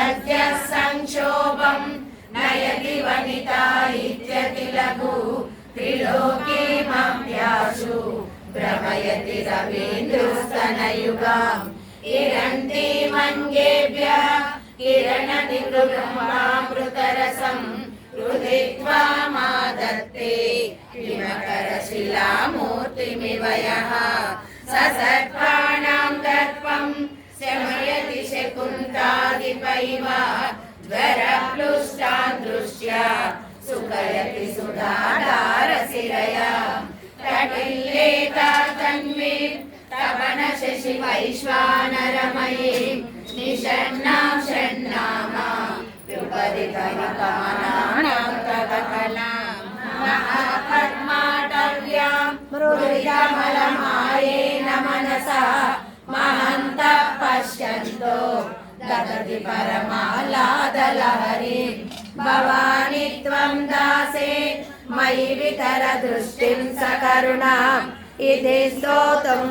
सद्य संक्षोभं नयति वनिता इत्यतिलघु त्रिलोकीमप्याशु भ्रमयति रवीन्द्रस्तनयुगाम् इरन्तीमङ्गेभ्यः किरणनिवृम्भामृतरसम् रुदित्वा मादत्ते हिमकरशिलामूर्तिमिव यः ससर्पाणां दर्पं शमयति शकुन्तादिपैव ज्वरप्लुष्टान् दृष्ट्या सुखयति सुधाधारशिरया तटिल्लेता तन्वीं तपनशशिवैश्वानरमयीं निषण्णां षण्णामा विपदितविकमनानां तवकलां महापद्माटव्यां मृदुकमलमायेन मनसा महन्तः पश्यन्तो ददति परमाह्लादलहरीं भवानि त्वं दासे मयि वितर दृष्टिं सकरुणाम् इति स्तोतुम्